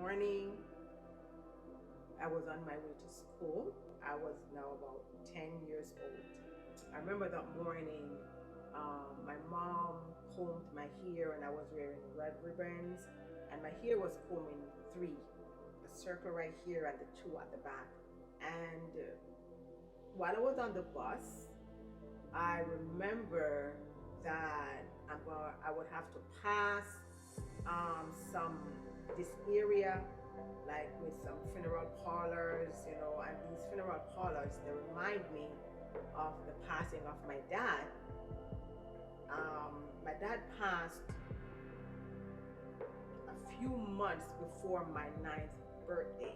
morning, I was on my way to school. I was now about 10 years old. I remember that morning, my mom combed my hair and I was wearing red ribbons, and my hair was combed in three, a circle right here and the two at the back. And while I was on the bus, I remember that I would have to pass this area, like with some funeral parlors, and these funeral parlors, they remind me of the passing of my dad. My dad passed a few months before my 9th birthday.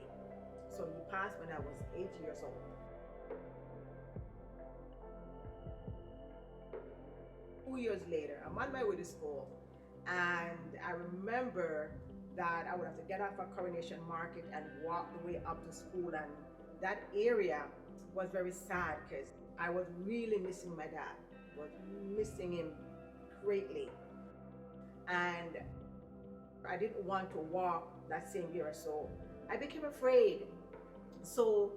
So he passed when I was 8 years old. 2 years later, I'm on my way to school, and I remember that I would have to get off at Coronation Market and walk the way up to school, and that area was very sad because I was really missing my dad, was missing him greatly, and I didn't want to walk that same year, so I became afraid. So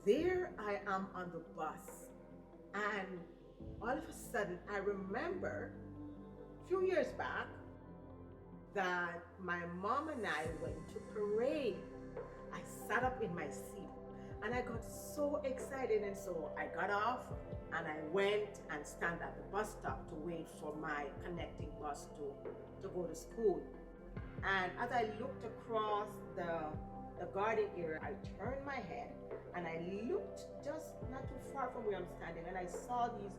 there I am on the bus, and all of a sudden I remember a few years back that my mom and I went to parade. I sat up in my seat and I got so excited, and so I got off and I went and stand at the bus stop to wait for my connecting bus to go to school. And as I looked across the garden area, I turned my head and I looked just not too far from where I'm standing, and I saw these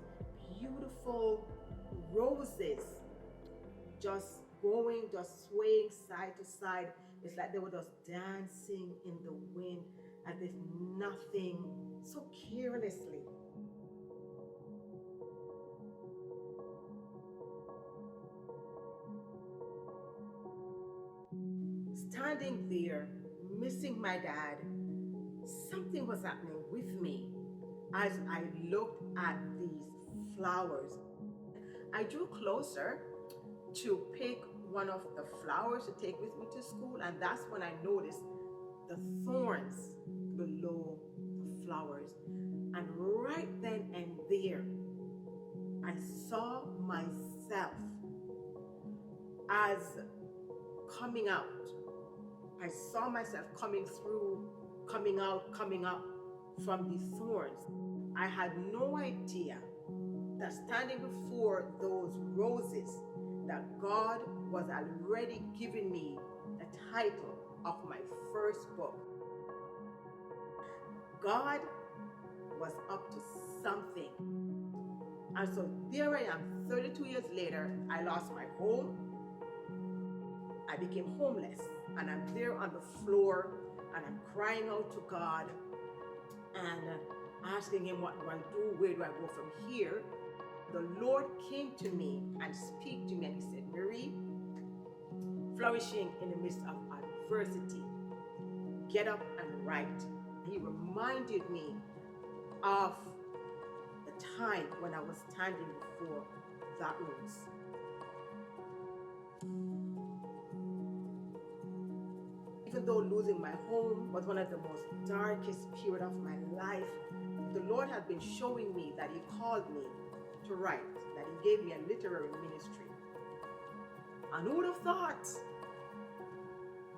beautiful roses just swaying side to side. It's like they were just dancing in the wind as if nothing, so carelessly. Standing there, missing my dad, something was happening with me as I looked at these flowers. I drew closer to pick one of the flowers to take with me to school, and that's when I noticed the thorns below the flowers. And right then and there, I saw myself as coming out. I saw myself coming through, coming out from these thorns. I had no idea that standing before those roses, that God was already giving me the title of my first book. God was up to something. And so there I am, 32 years later. I lost my home. I became homeless, and I'm there on the floor and I'm crying out to God and asking him, what do I do? Where do I go from here? The Lord came to me and spoke to me, and he said, Marie, flourishing in the midst of adversity, get up and write. He reminded me of the time when I was standing before that rose. Even though losing my home was one of the most darkest period of my life, the Lord had been showing me that he called me to write, that he gave me a literary ministry. And who would have thought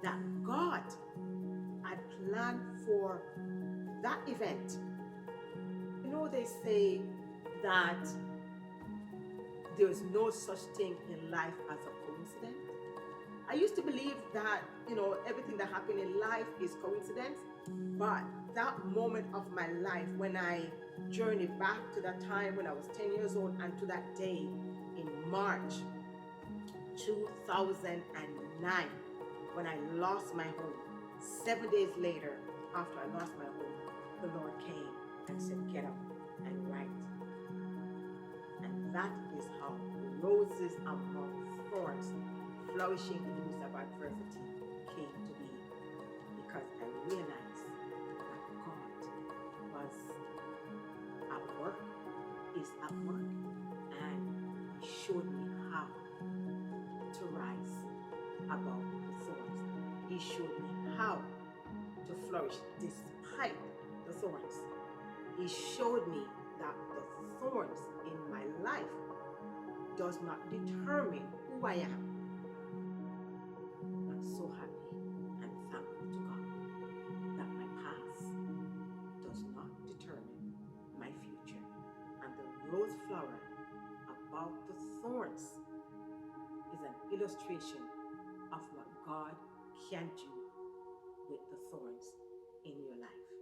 that God had planned for that event? They say that there's no such thing in life as a coincidence. I used to believe that, everything that happened in life is coincidence, but that moment of my life when I journeyed back to that time when I was 10 years old and to that day in March 2009 when I lost my home. 7 days later, after I lost my home, the Lord came and said, get up and write. And that is how Roses Among Thorns, Flourishing in the midst of adversity, came to be, because I realized that God was at work, is at work, and he showed me how to rise above the thorns. He showed me how to flourish despite the thorns. He showed me that the thorns in my life does not determine who I am. I'm so happy and thankful to God that my past does not determine my future. And the rose flower above the thorns is an illustration of what God can do with the thorns in your life.